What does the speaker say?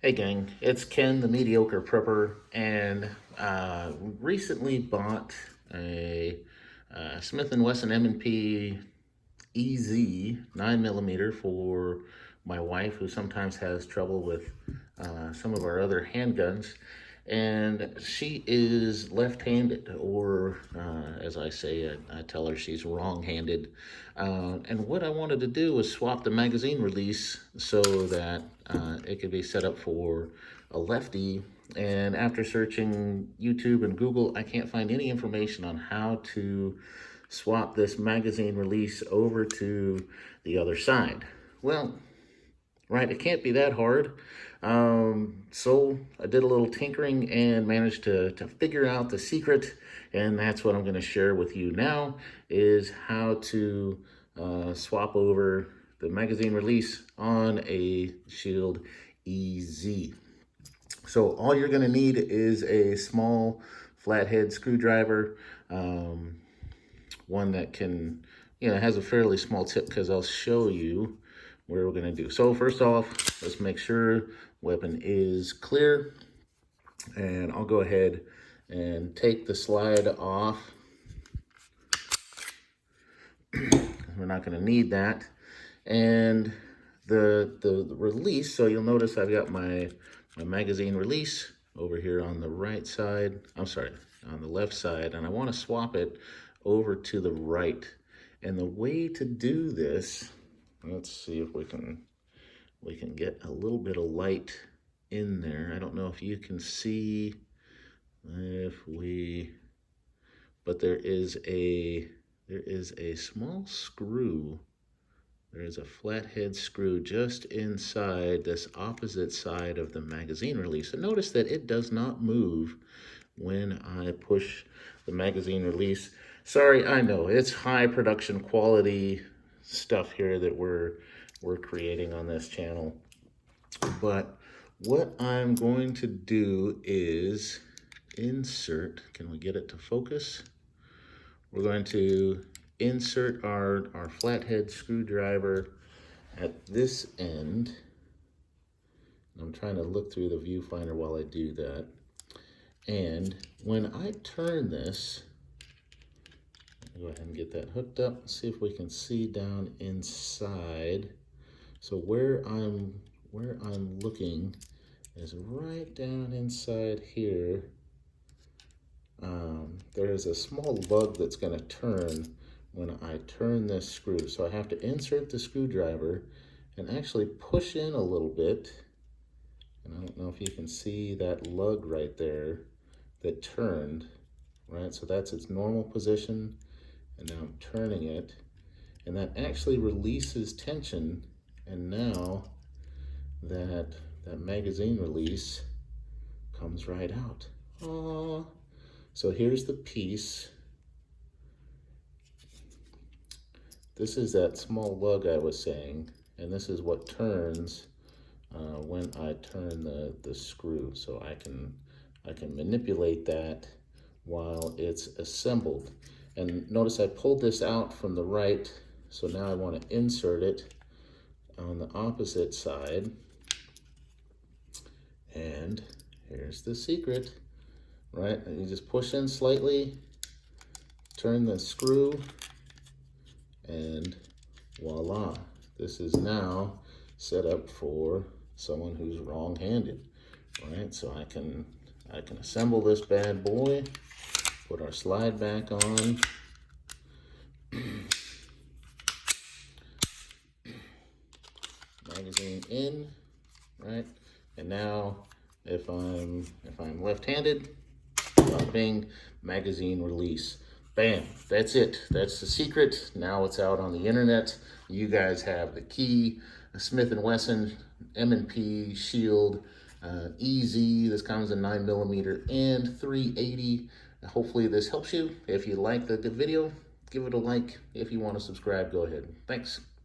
Hey gang, it's Ken, the mediocre prepper, and recently bought a Smith and Wesson M&P EZ 9mm for my wife, who sometimes has trouble with some of our other handguns. And she is left-handed, or as I say, I tell her she's wrong-handed. And what I wanted to do was swap the magazine release so that it could be set up for a lefty. And after searching YouTube and Google, I can't find any information on how to swap this magazine release over to the other side. Well, right, it can't be that hard. So I did a little tinkering and managed to figure out the secret, and that's what I'm going to share with you now, is how to swap over the magazine release on a Shield EZ. So all you're going to need is a small flathead screwdriver, one that can, has a fairly small tip, because I'll show you where we're going to do. So first off, let's make sure weapon is clear, and I'll go ahead and take the slide off. We're not going to need that. And the release, so you'll notice I've got my magazine release over here on the right side, on the left side, and I want to swap it over to the right. And the way to do this, let's see if we can get a little bit of light in there. I don't know if you can see, but there is a small screw. There is a flathead screw just inside this opposite side of the magazine release. And notice that it does not move when I push the magazine release. Sorry, I know it's high production quality stuff here that we're creating on this channel. But what I'm going to do is insert, can we get it to focus? We're going to insert our flathead screwdriver at this end. I'm trying to look through the viewfinder while I do that. And when I turn this, go ahead and get that hooked up, see if we can see down inside. So where I'm looking is right down inside here. There is a small lug that's going to turn when I turn this screw. So I have to insert the screwdriver and actually push in a little bit. And I don't know if you can see that lug right there that turned, right? So that's its normal position. And now I'm turning it, and that actually releases tension. And now that magazine release comes right out. Aww. So here's the piece. This is that small lug I was saying, and this is what turns when I turn the screw. So I can manipulate that while it's assembled. And notice I pulled this out from the right, so now I want to insert it on the opposite side. And here's the secret, right? And you just push in slightly, turn the screw, and voila. This is now set up for someone who's wrong-handed, right? So I can assemble this bad boy, put our slide back on, magazine in, right? And now if I'm left-handed, bing, magazine release. Bam, that's it. That's the secret. Now it's out on the internet. You guys have the key. Smith and Wesson M&P Shield EZ. This comes in 9mm and 380. Hopefully this helps you. If you like the video, give it a like. If you want to subscribe, go ahead. Thanks.